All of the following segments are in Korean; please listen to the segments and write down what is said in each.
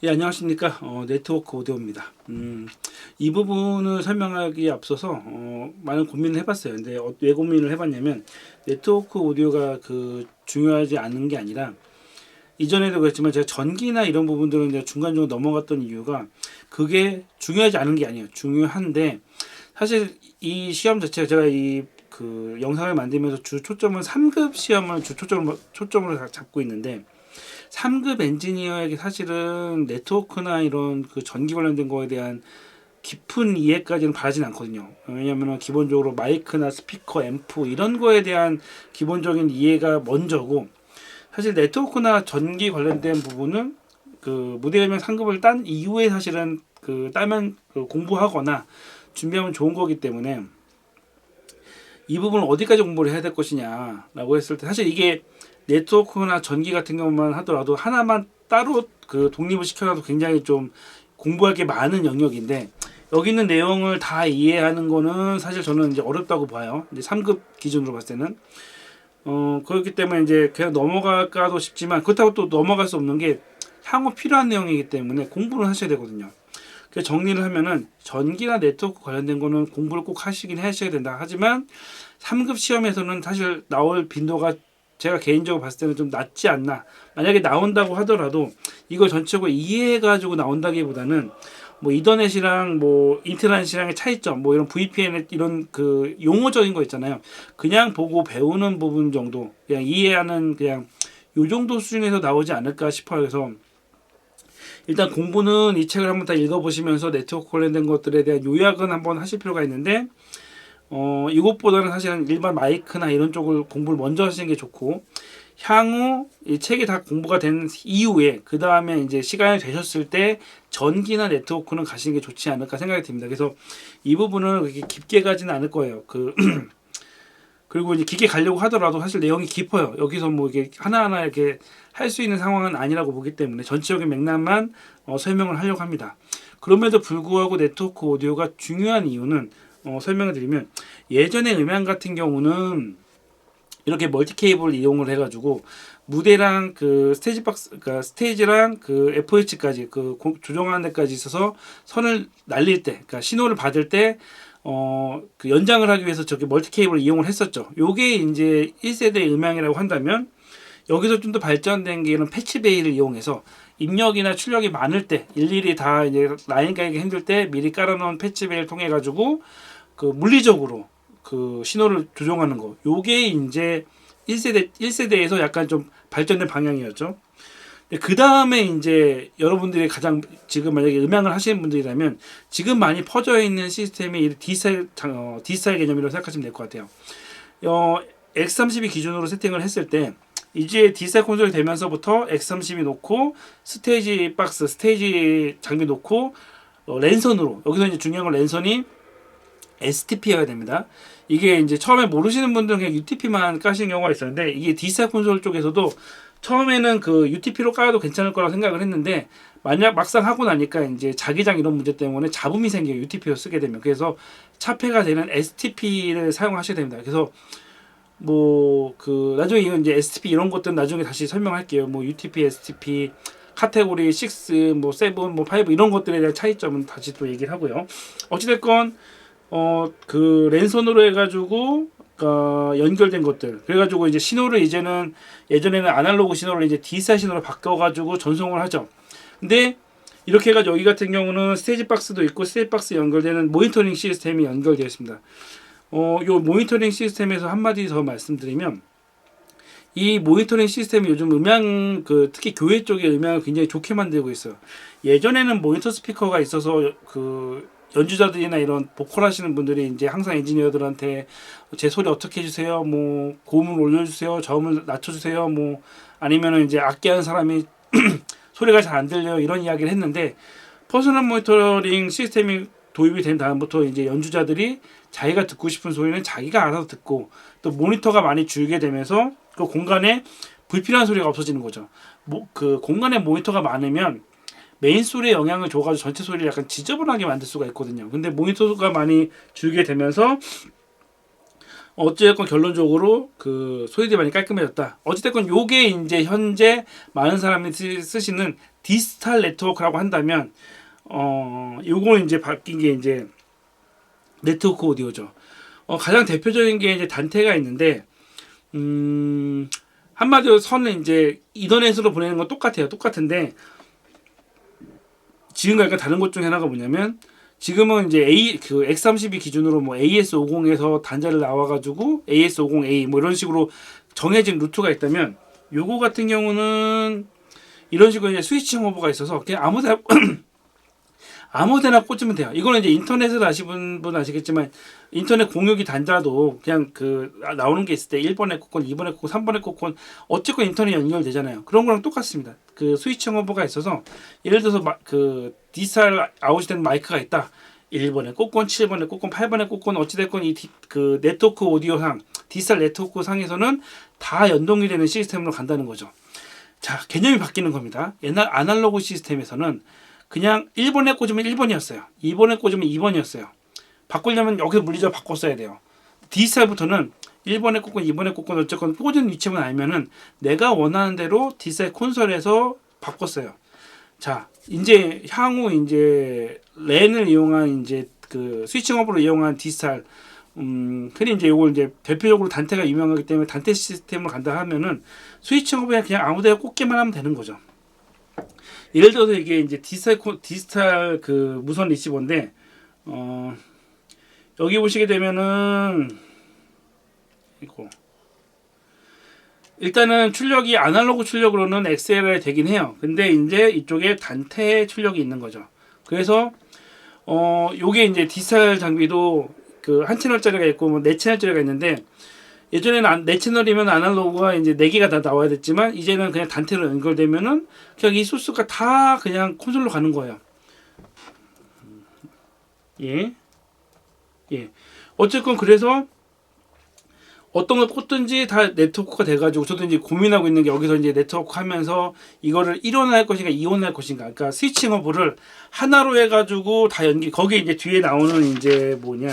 예, 안녕하십니까. 네트워크 오디오입니다. 이 부분을 설명하기에 앞서서 많은 고민을 해봤어요. 근데 왜 고민을 해봤냐면 네트워크 오디오가 중요하지 않은 게 아니라 이전에도 그랬지만 제가 전기나 이런 부분들은 이제 중간중간 넘어갔던 이유가 그게 중요하지 않은 게 아니에요. 중요한데 사실 이 시험 자체가 제가 영상을 만들면서 주 초점은 3급 시험을 초점으로 잡고 있는데 3급 엔지니어에게 사실은 네트워크나 이런 전기 관련된 거에 대한 깊은 이해까지는 바라진 않거든요. 왜냐하면 기본적으로 마이크나 스피커, 앰프 이런 거에 대한 기본적인 이해가 먼저고, 사실 네트워크나 전기 관련된 부분은 무대열명 3급을 딴 이후에 사실은 따면 공부하거나 준비하면 좋은 거기 때문에 이 부분을 어디까지 공부를 해야 될 것이냐라고 했을 때 사실 이게 네트워크나 전기 같은 경우만 하더라도 하나만 따로 독립을 시켜놔도 굉장히 좀 공부할 게 많은 영역인데 여기 있는 내용을 다 이해하는 거는 사실 저는 이제 어렵다고 봐요. 이제 3급 기준으로 봤을 때는 그렇기 때문에 이제 그냥 넘어갈까도 싶지만 그렇다고 또 넘어갈 수 없는 게 향후 필요한 내용이기 때문에 공부를 하셔야 되거든요. 그 정리를 하면은 전기나 네트워크 관련된 거는 공부를 꼭 하시긴 하셔야 된다. 하지만 3급 시험에서는 사실 나올 빈도가 제가 개인적으로 봤을 때는 좀 낮지 않나. 만약에 나온다고 하더라도 이걸 전체적으로 이해해가지고 나온다기보다는 뭐 이더넷이랑 뭐 인터넷이랑의 차이점, 뭐 이런 VPN 이런 용어적인 거 있잖아요. 그냥 보고 배우는 부분 정도, 그냥 이해하는 그냥 요 정도 수준에서 나오지 않을까 싶어요. 그래서 일단 공부는 이 책을 한번 다 읽어보시면서 네트워크 관련된 것들에 대한 요약은 한번 하실 필요가 있는데 이것보다는 사실은 일반 마이크나 이런 쪽을 공부를 먼저 하시는 게 좋고 향후 이 책이 다 공부가 된 이후에 그 다음에 이제 시간이 되셨을 때 전기나 네트워크는 가시는 게 좋지 않을까 생각이 듭니다. 그래서 이 부분은 그렇게 깊게 가지는 않을 거예요. 그리고 이제 깊게 가려고 하더라도 사실 내용이 깊어요. 여기서 뭐 이게 하나하나 이렇게 할 수 있는 상황은 아니라고 보기 때문에 전체적인 맥락만 설명을 하려고 합니다. 그럼에도 불구하고 네트워크 오디오가 중요한 이유는 설명을 드리면 예전에 음향 같은 경우는 이렇게 멀티 케이블을 이용을 해가지고 무대랑 스테이지 박스, 그러니까 스테이지랑 FH까지 조정하는 데까지 있어서 선을 날릴 때, 그러니까 신호를 받을 때 연장을 하기 위해서 저기 멀티 케이블을 이용을 했었죠. 요게 이제 1세대 음향이라고 한다면 여기서 좀 더 발전된 게 이런 패치베이를 이용해서 입력이나 출력이 많을 때 일일이 다 이제 라인 깔기 힘들 때 미리 깔아놓은 패치베이를 통해 가지고 물리적으로 신호를 조정하는 거. 요게 이제 1세대에서 약간 좀 발전된 방향이었죠. 그 다음에 이제 여러분들이 가장 지금 만약에 음향을 하시는 분들이라면 지금 많이 퍼져 있는 시스템이 D스타일 개념이라고 생각하시면 될 것 같아요. X32 기준으로 세팅을 했을 때 이제 D스타일 콘솔이 되면서부터 X32 놓고 스테이지 박스, 스테이지 장비 놓고 랜선으로 여기서 이제 중요한 건 랜선이 STP여야 됩니다. 이게 이제 처음에 모르시는 분들은 그냥 UTP만 까시는 경우가 있었는데 이게 D스타일 콘솔 쪽에서도 처음에는 UTP로 깔아도 괜찮을 거라고 생각을 했는데 만약 막상 하고 나니까 이제 자기장 이런 문제 때문에 잡음이 생겨요. UTP로 쓰게 되면. 그래서 차폐가 되는 STP를 사용하셔야 됩니다. 그래서 나중에 이건 이제 STP 이런 것들은 나중에 다시 설명할게요. 뭐 UTP, STP, 카테고리 6, 뭐 7, 뭐 5 이런 것들에 대한 차이점은 다시 또 얘기를 하고요. 어찌됐건 랜선으로 해가지고 연결된 것들 그래가지고 이제 신호를 이제는 예전에는 아날로그 신호를 이제 D사 신호로 바꿔가지고 전송을 하죠. 근데 이렇게 해가지고 여기 같은 경우는 스테이지 박스도 있고 스테이지 박스 연결되는 모니터링 시스템이 연결되어 있습니다. 요 모니터링 시스템에서 한마디 더 말씀드리면 이 모니터링 시스템이 요즘 음향 특히 교회 쪽의 음향을 굉장히 좋게 만들고 있어요. 예전에는 모니터 스피커가 있어서 연주자들이나 이런 보컬 하시는 분들이 이제 항상 엔지니어들한테 제 소리 어떻게 해주세요, 뭐 고음을 올려주세요, 저음을 낮춰주세요, 뭐 아니면은 이제 악기하는 사람이 소리가 잘 안 들려요 이런 이야기를 했는데 퍼스널 모니터링 시스템이 도입이 된 다음부터 이제 연주자들이 자기가 듣고 싶은 소리는 자기가 알아서 듣고 또 모니터가 많이 줄게 되면서 그 공간에 불필요한 소리가 없어지는 거죠. 공간에 모니터가 많으면 메인 소리에 영향을 줘가지고 전체 소리를 약간 지저분하게 만들 수가 있거든요. 근데 모니터가 많이 줄게 되면서 어찌됐건 결론적으로 그 소리 대만이 깔끔해졌다. 어찌됐건 요게 이제 현재 많은 사람이 쓰시는 디지털 네트워크라고 한다면 요거는 이제 바뀐 게 이제 네트워크 오디오죠. 가장 대표적인 게 이제 단테가 있는데 한마디로 선은 이제 인터넷으로 보내는 건 똑같아요. 똑같은데 지금과 약간 다른 것 중에 하나가 뭐냐면 지금은 이제 그 X32 기준으로 뭐 AS50에서 단자를 나와가지고 AS50A 뭐 이런 식으로 정해진 루트가 있다면 요거 같은 경우는 이런 식으로 이제 스위칭 오버가 있어서 그냥 아무데나 꽂으면 돼요. 이거는 이제 인터넷을 아시는 분 아시겠지만 인터넷 공유기 단자도 그냥 그 나오는 게 있을 때 1번에 꽂건 2번에 꽂건 3번에 꽂건 어쨌건 인터넷 연결되잖아요. 그런 거랑 똑같습니다. 그 스위칭 오버가 있어서 예를 들어서 그 디지털 아웃이 된 마이크가 있다. 1번에 꽂건 7번에 꽂건 8번에 꽂건 어찌됐건 그 네트워크 오디오상 디지털 네트워크 상에서는 다 연동이 되는 시스템으로 간다는 거죠. 자, 개념이 바뀌는 겁니다. 옛날 아날로그 시스템에서는 그냥 1번에 꽂으면 1번이었어요. 2번에 꽂으면 2번이었어요. 바꾸려면 여기서 물리적으로 바꿨어야 돼요. 디지털부터는 1번에 꽂건 2번에 꽂건 어쨌건 꽂은 위치만 알면은 내가 원하는 대로 디지털 콘솔에서 바꿨어요. 자, 이제 향후 이제 랜을 이용한 이제 그 스위칭 허브를 이용한 디지털 흔히 이제 이걸 이제 대표적으로 단테가 유명하기 때문에 단테 시스템을 간다 하면은 스위칭 허브에 그냥 아무데나 꽂기만 하면 되는 거죠. 예를 들어서 이게 이제 디지털 그 무선 리시버인데 여기 보시게 되면은 이거 일단은 출력이 아날로그 출력으로는 XLR이 되긴 해요. 근데 이제 이쪽에 단테 출력이 있는 거죠. 그래서 요게 이제 디지털 장비도 그 한 채널짜리가 있고 뭐 네 채널짜리가 있는데 예전에는 네 채널이면 아날로그가 이제 네 개가 다 나와야 됐지만 이제는 그냥 단테로 연결되면은 그냥 이 소스가 다 그냥 콘솔로 가는 거예요. 예. 예. 어쨌건 그래서 어떤 걸 꽂든지 다 네트워크가 돼가지고 저도 이제 고민하고 있는 게 여기서 이제 네트워크 하면서 이거를 1원 할 것인가 2원 할 것인가. 그러니까 스위칭 허브를 하나로 해가지고 다 거기에 이제 뒤에 나오는 이제 뭐냐.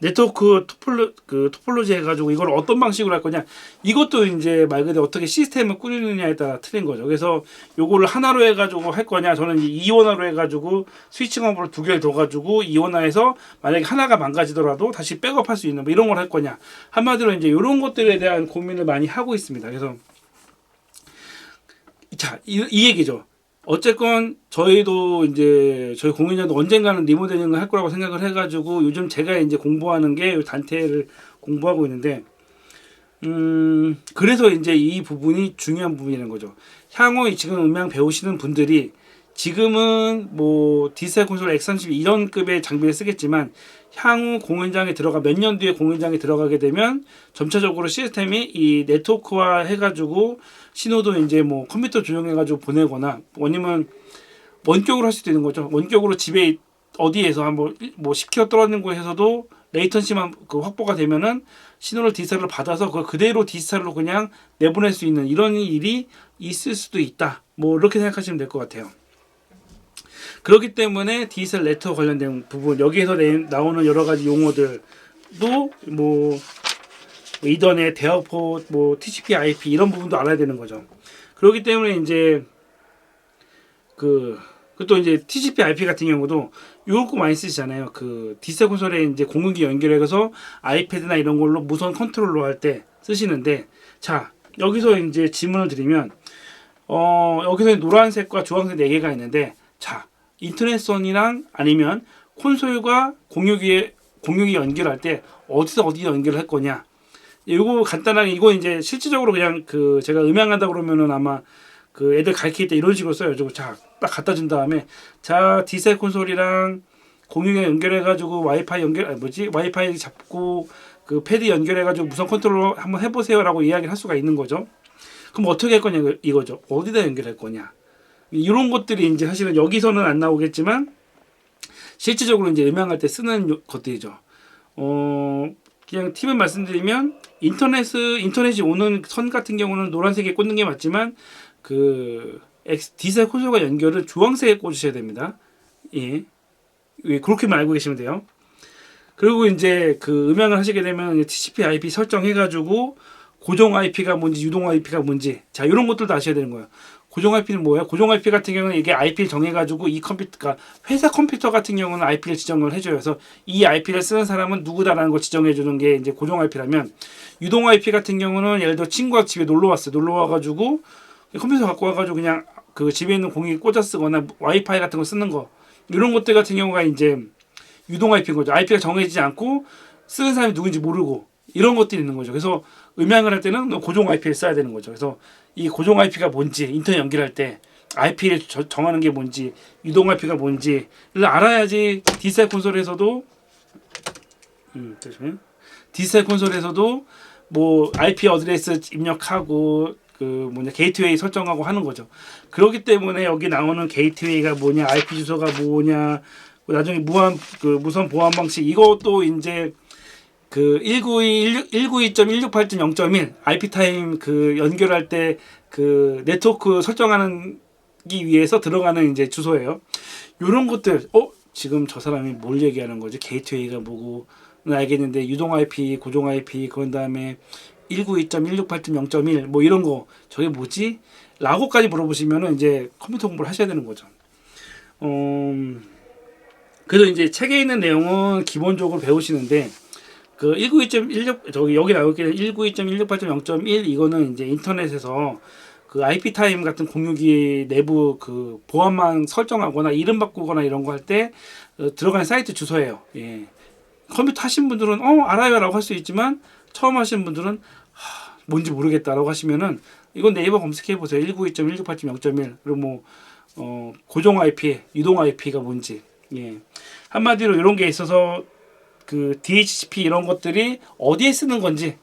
네트워크 토폴로지 해가지고 이걸 어떤 방식으로 할 거냐 이것도 이제 말 그대로 어떻게 시스템을 꾸리느냐에 따라 틀린 거죠. 그래서 요거를 하나로 해가지고 할 거냐 저는 이제 이원화로 해가지고 스위칭 허브를 두 개를 둬가지고 이원화해서 만약에 하나가 망가지더라도 다시 백업할 수 있는 뭐 이런 걸 할 거냐 한마디로 이제 이런 것들에 대한 고민을 많이 하고 있습니다. 그래서 자 이 얘기죠. 어쨌건 저희도 이제 저희 공연장도 언젠가는 리모델링을 할 거라고 생각을 해가지고 요즘 제가 이제 공부하는 게 단테를 공부하고 있는데 그래서 이제 이 부분이 중요한 부분이라는 거죠. 향후 지금 음향 배우시는 분들이 지금은 뭐 디지털 콘솔 X32 이런 급의 장비를 쓰겠지만 향후 공연장에 들어가 몇 년 뒤에 공연장에 들어가게 되면 점차적으로 시스템이 이 네트워크화 해가지고 신호도 이제 뭐 컴퓨터 조정해가지고 보내거나 아니면 원격으로 할 수도 있는 거죠. 원격으로 집에 어디에서 한번 뭐 10km 떨어진 곳에서도 레이턴시만 그 확보가 되면은 신호를 디지털로 받아서 그걸 그대로 디지털로 그냥 내보낼 수 있는 이런 일이 있을 수도 있다. 뭐 이렇게 생각하시면 될 것 같아요. 그렇기 때문에 디지털 네트워크 관련된 부분 여기에서 나오는 여러 가지 용어들도 뭐 이더넷, 대화포트, 뭐 TCP/IP 이런 부분도 알아야 되는 거죠. 그렇기 때문에 이제 또 이제 TCP/IP 같은 경우도 이거 많이 쓰시잖아요. 그 디지털 콘솔에 이제 공유기 연결해서 아이패드나 이런 걸로 무선 컨트롤러 할 때 쓰시는데 자 여기서 이제 질문을 드리면 여기서 노란색과 주황색 4개가 있는데 자 인터넷선이랑 아니면 콘솔과 공유기 연결할 때 어디서 어디 연결을 할 거냐. 이거 간단하게 이거 이제 실질적으로 그냥 그 제가 음향한다 그러면은 아마 그 애들 가르칠 때 이런 식으로 써요. 자, 딱 갖다 준 다음에 자 디지털 콘솔이랑 공유기 연결해가지고 와이파이 잡고 그 패드 연결해가지고 무선 컨트롤러 한번 해보세요라고 이야기를 할 수가 있는 거죠. 그럼 어떻게 할 거냐 이거죠. 어디다 연결할 거냐. 이런 것들이 이제 사실은 여기서는 안 나오겠지만 실질적으로 이제 음향할 때 쓰는 것들이죠. 그냥 팁을 말씀드리면 인터넷이 오는 선 같은 경우는 노란색에 꽂는 게 맞지만 그 디지털 콘솔과 연결을 주황색에 꽂으셔야 됩니다. 예, 그렇게만 알고 계시면 돼요. 그리고 이제 그 음향을 하시게 되면 TCP/IP 설정해가지고 고정 IP가 뭔지 유동 IP가 뭔지 자 이런 것들도 아셔야 되는 거예요. 고정 IP는 뭐예요? 고정 IP 같은 경우는 이게 IP를 정해가지고 이 컴퓨터가 회사 컴퓨터 같은 경우는 IP를 지정을 해줘요. 그래서 이 IP를 쓰는 사람은 누구다라는 걸 지정해주는 게 이제 고정 IP라면 유동 IP 같은 경우는 예를 들어 친구가 집에 놀러 왔어요. 놀러 와가지고 컴퓨터 갖고 와가지고 그냥 그 집에 있는 공이 꽂아 쓰거나 와이파이 같은 거 쓰는 거 이런 것들 같은 경우가 이제 유동 IP인 거죠. IP가 정해지지 않고 쓰는 사람이 누군지 모르고 이런 것들이 있는 거죠. 그래서 음향을 할 때는 고정 IP를 써야 되는 거죠. 그래서 이 고정 IP가 뭔지 인터넷 연결할 때 IP를 정하는 게 뭔지 유동 IP가 뭔지를 알아야지 디지털 콘솔에서도 디지털 콘솔에서도 뭐 IP 어드레스 입력하고 그 게이트웨이 설정하고 하는 거죠. 그렇기 때문에 여기 나오는 게이트웨이가 뭐냐, IP 주소가 뭐냐, 나중에 무선 보안 방식 이것도 이제 그 192.168.0.1 IP 타임 그 연결할 때 그 네트워크 설정하기 위해서 들어가는 이제 주소예요. 이런 것들 지금 저 사람이 뭘 얘기하는 거지? 게이트웨이가 뭐고 알겠는데 유동 IP, 고정 IP, 그런 다음에 192.168.0.1 뭐 이런 거 저게 뭐지? 라고까지 물어보시면은 이제 컴퓨터 공부를 하셔야 되는 거죠. 그래서 이제 책에 있는 내용은 기본적으로 배우시는데 그 192.16 저기 여기 나올 게 192.168.0.1 이거는 이제 인터넷에서 그 IP 타임 같은 공유기 내부 그 보안망 설정하거나 이름 바꾸거나 이런 거 할 때 들어가는 사이트 주소예요. 예. 컴퓨터 하신 분들은 알아요라고 할 수 있지만 처음 하시는 분들은 뭔지 모르겠다라고 하시면은 이건 네이버 검색해 보세요. 192.168.0.1 그리고 뭐 고정 IP, 유동 IP가 뭔지. 예. 한마디로 이런 게 있어서 그 DHCP 이런 것들이 어디에 쓰는 건지.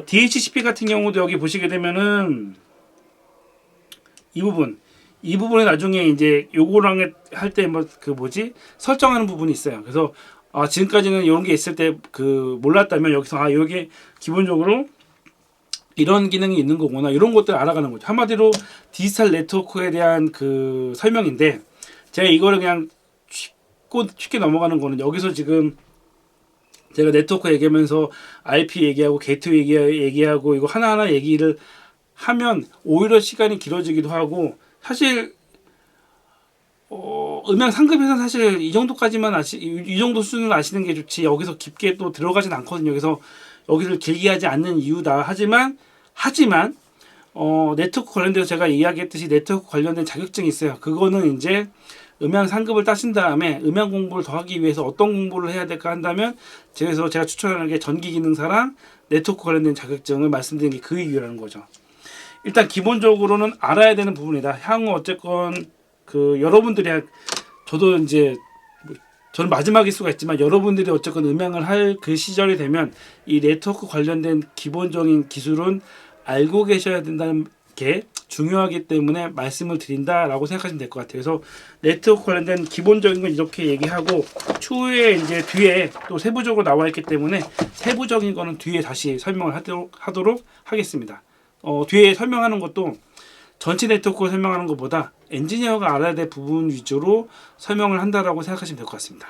DHCP 같은 경우도 여기 보시게 되면은 이 부분에 나중에 이제 요거랑 할 때 뭐 그 뭐지 설정하는 부분이 있어요. 그래서 지금까지는 이런 게 있을 때 그 몰랐다면 여기서 여기 기본적으로 이런 기능이 있는 거구나 이런 것들 알아가는 거죠. 한마디로 디지털 네트워크에 대한 그 설명인데 제가 이거를 그냥 쉽게 넘어가는 거는 여기서 지금 제가 네트워크 얘기하면서 IP 얘기하고 게이트웨이 얘기하고 이거 하나하나 얘기를 하면 오히려 시간이 길어지기도 하고 사실 음향 상급에서는 사실 이 정도까지만 이 정도 수준을 아시는 게 좋지 여기서 깊게 또 들어가진 않거든요. 그래서 여기를 길게 하지 않는 이유다. 하지만 네트워크 관련돼서 제가 이야기했듯이 네트워크 관련된 자격증이 있어요. 그거는 이제 음향 상급을 따신 다음에 음향 공부를 더 하기 위해서 어떤 공부를 해야 될까 한다면 그래서 제가 추천하는 게 전기 기능사랑 네트워크 관련된 자격증을 말씀드리는 게 그 이유라는 거죠. 일단 기본적으로는 알아야 되는 부분이다. 향후 어쨌건 그 여러분들이 저도 이제 저는 마지막일 수가 있지만 여러분들이 어쨌건 음향을 할 그 시절이 되면 이 네트워크 관련된 기본적인 기술은 알고 계셔야 된다는 게 중요하기 때문에 말씀을 드린다라고 생각하시면 될 것 같아요. 그래서 네트워크 관련된 기본적인 건 이렇게 얘기하고 추후에 이제 뒤에 또 세부적으로 나와 있기 때문에 세부적인 거는 뒤에 다시 설명을 하도록 하겠습니다. 뒤에 설명하는 것도 전체 네트워크를 설명하는 것보다 엔지니어가 알아야 될 부분 위주로 설명을 한다라고 생각하시면 될 것 같습니다.